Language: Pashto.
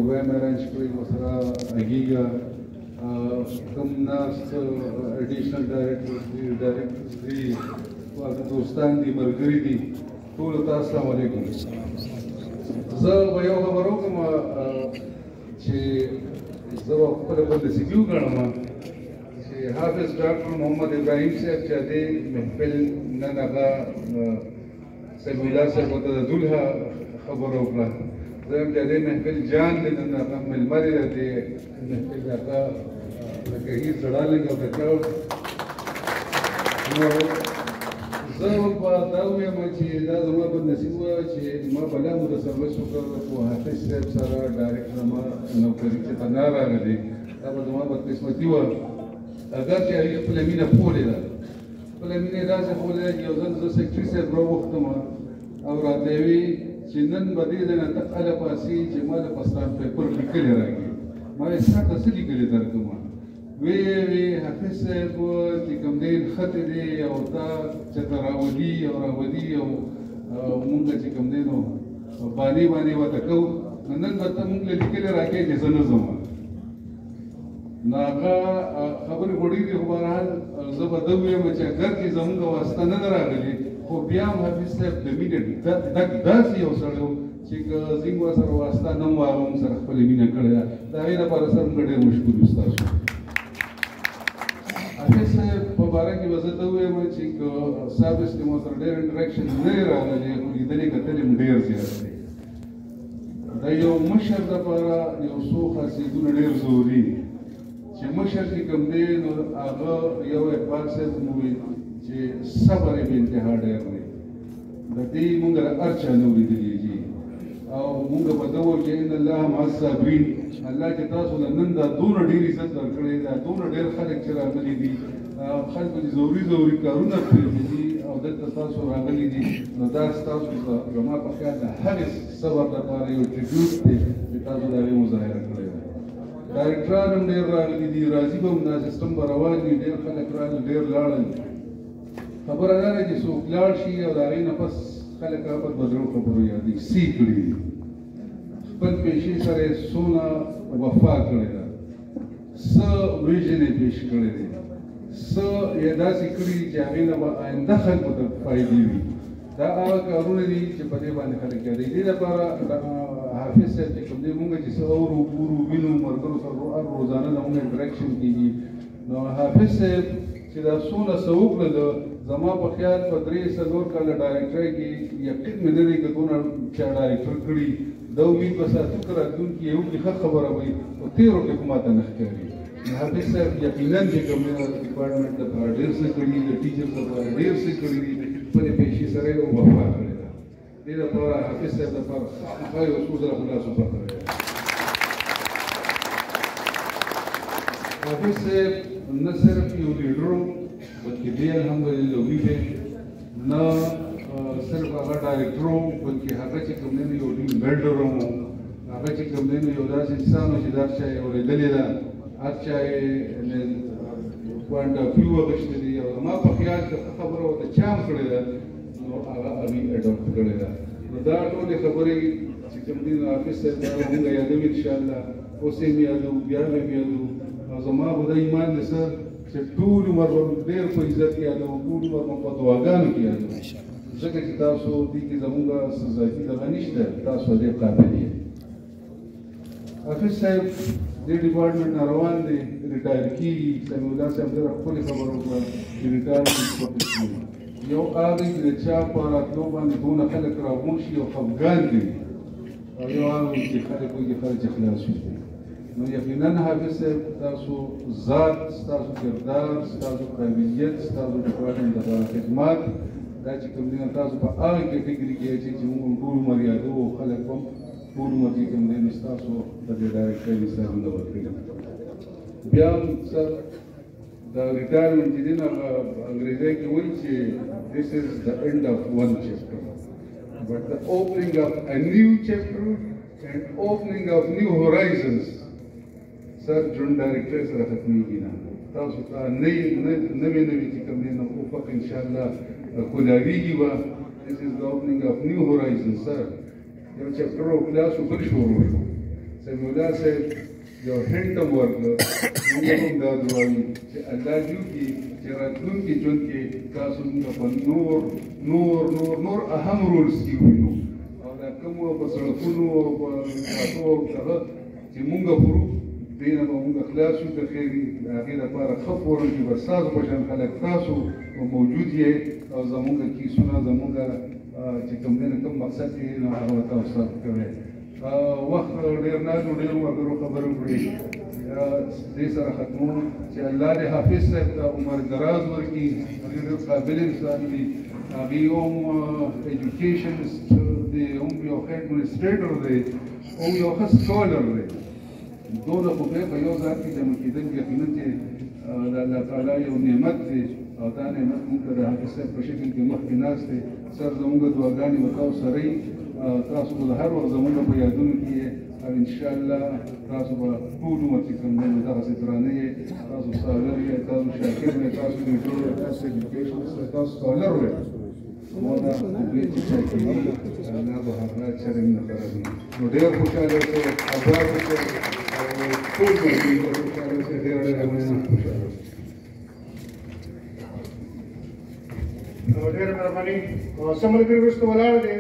program arrange kuri wasara agiga kam nas additional directors di wal dostan di margari di ټول تاسو السلام علیکم. زه به یو خبر وکړم چې زه به خپله بندسګي وګڼم چې حافظ ډاکټر محمد ابراهیم صاحب چې د محفل نن هغه سمیع الله صاحب ورته د دولها خبره وکړه. زه هم چې د محفل جان دی نن هغه مېلمه دی د محفل هغه لکه هېڅ زړه لږ او ککړ زه به دا ووایم چې دا زما بدنصیب وه چې ما بلا موده سروس وکړ خو حافظ صاحب سره ډایرکټ زما نوکري چې ته نه راغلې دا به زما بدقسمتي وه اګر چې هغې خپله مینه پولې ده خپله مینه یې داسې پولې ده چې یو ځل زه سیکرټري صاحب راوغوښتم او راته یې وي چې نن به دې ځای نه ته هله پاسې چې ما د پسران پیپر لیکلې راکړي ما یې ستا ته څه لیکلې درکړم وی حافظ صاحب چې کوم دی خط دی او تا چې ته راولي او مونږ چې کوم دی نو باندې ورته کوو نن به ته مونږ له لیکلې راکړې چې زه نه ځم نو هغه خبرې خو ډېرې خو بهرحال زه به ده ووایم چې اګر چې زمونږ واسطه نه ده راغلې خو بیا هم حافظ صاحب د مینې ډک داسې یو سړی و چې که زموږ ورسره واسطه نه هم هغه موږ سره خپله مینه کړې ده د هغې دپاره سره موږ ډېر مشکور یو ستاسو حافظ صاحب په باره کې به زه ته ووایم چې که سابس کې مو سره ډېر انټریکشن نه دی راغلی خو لیدلې کتلې مو ډېر زیات دی د یو مشر دپاره یو څو خاصیتونه ډېر ضروري چې مشر چې کوم دی نو هغه یو اقبال صاحب مو ویل چې صبر یې بې انتها ډېر دی د دې مونږ له هر چا نه اورېدلي دي او مونږ به ده وایو چې ان الله مع الصابرین الله چې تاسو له نن دا دونه ډېر عزت درکړی دا دونه ډېر خلک چې راغلي دي خلکو چې ضروري کارونه پرېښي دي او دلته تاسو راغلي دي نو دا ستاسو زما په خیال د هغې صبر دپاره یو ټریبیوټ دی چې تاسو د هغې مظاهره کړې ده ډایرکټران هم ډېر راغلي دي راځي به هم دا سیسټم به روان وي ډېر خلک راغلي ډېر لاړل خبره دا ده چې څوک لاړ شي او د هغې نه پس خلک هغه په درو خبرو یادوي سی کړي دي خپل پیشې سره یې څونه وفا کړې ده څه ویژن یې پیش کړی دی څه یې داسې کړي دي چې هغې نه به آینده خلکو ته فایدې وي دا هغه کارونه دي چې په دې باندې خلک یادوي دې لپاره حافظ صاحب چې کوم دی مونږ چې څه اورو ګورو وینو ملګرو سره هر روزانه زموږ انټریکشن کېږي نو حافظ صاحب چې دا څونه څه وکړل زما په خیال په 3-4 کاله ډایرکټرۍ کې یقین مې نه دی که دونه چا ډایرکټر کړي دا امید به ساتو که راتلونکي یو کې ښه خبره وي خو تېرو کې خو ماته نه ښکاري نو حافظ صاحب یقینا چې کوم ډپارټمنټ لپاره ډېر څه کړي د ټیچرز لپاره ډېر څه کړي دي خپلې پیشې سره یې وفا کړې ده دې لپاره حافظ صاحب لپاره خامخا یو څو ځله خو لاسو پکړی دی حافظ صاحب نه صرف یو لیډر و بلکې دی الحمدلله وي دی نه صرف هغه ډایرکټر و بلکې هغه چې کوم دی نو یو ټیم بلډر هم و هغه چې کوم دی نو یو داسې انسان و چې دا هر چا یې اورېدلې ده هر چا یې پوینټ اف ویو اخیستی دی او زما په خیال که ښه خبره ورته چا هم کړې ده نو هغه هغې اډاپټ کړې ده نو دا ټولې خبرې چې کوم دی نو حافظ صاحب دا مونږ یادوي انشاءالله اوس یې هم یادوو بیا به هم یادوو او زما خو دا ایمان دی سر چې ټول عمر به ډېر په عزت یادوو ټول عمر به په دعاګانو کې یادوو ځکه چې تاسو دې کې زموږ څه ذاتي دغه نشته تاسو دې قابل یې حافظ صاحب دې ډپارټمنټ نه روان دی ریټایر کېږي سمیع الله صاحب ډېره ښکلې خبره وکړه چې ریټایرمنټ یو هغه چې د چا په راتلو باندې دونه خلک راغونډ شي او خفګان دي او یو هغه چې خلک وایي خلک خلاص شي نو یقینا حافظ صاحب ستاسو ذات ستاسو کردار ستاسو قابلیت ستاسو ډپارټمنټ لپاره خدمات دا چې کوم دی تاسو په هغه کټګري کې چې موږ ټول عمر یادوو خلک هم ټول عمر چې کوم دی ستاسو د دې ډایرکټرۍ سرونه ورکوي بیا هم سر د ریټایرمنټ چې دی نو انګریزۍ کې وایي چې this is the end of one chapter but the opening of a new chapter and opening of new horizons سر ژوند ډایرکټرۍ سره ختمېږي نه تاسو ته نوې چې کوم دی نو افق انشاءالله کولاویږي به this is the opening of new horizons سر یو چپټر او کلاس بل شروع شو سمیع الله صاحب یو هنټ هم ورکړه موږ هم دا دعا وي چې الله دې وکړي چې راتلونکي ژوند کې تاسو موږ په نور اهم رولز کې ووینو او دا کومو په سړکونو او په راتلو هغه چې موږ پرو دې نه به موږ خلاص شو د خیري د هغې لپاره ښه فورم کې به ستاسو په شان خلک تاسو موجود یې او زموږ کیسونه زموږ چې کوم دی کوم مقصد کې نو هغه تاسو کوئ وخت ډېر نه نو ډېرو ملګرو خبرې وکړې دې سره ختموم چې الله دې حافظ صاحب ته عمر دراز ورکړي هغې ډېر قابل انسان دي هغې هم ایجوکیشنسټ دی هم یو ښه ایډمنسټریټر دی هم یو ښه سکالر دی دونه خو بیا په یو ځای کې جمع کېدل یقینا چې د الله تعالی یو نعمت دی او دا نعمت موږ ته د حافظ صاحب په شکل کې مخکې ناست دی سر زموږ دعاګانې به تاسو سره وي تاسو به د هر وخت زموږ په یادونو کې یې او انشاءالله تاسو به ټول عمر چې کوم دی نو دغسې درانه یې تاسو سالر یې تاسو شاکر یې تاسو نیټور یې تاسو ایجوکیشنسټ یې تاسو سکالر یې ودا دې چې کوي الله به هغه چرې نه خرابوي نو ډېر خوشحاله اوسئ اباد اوسئ او ټول ملګري خوشحاله اوسئ ډېر خوشحاله ډېره مهرباني. څه ملګري وروسته ولاړ دي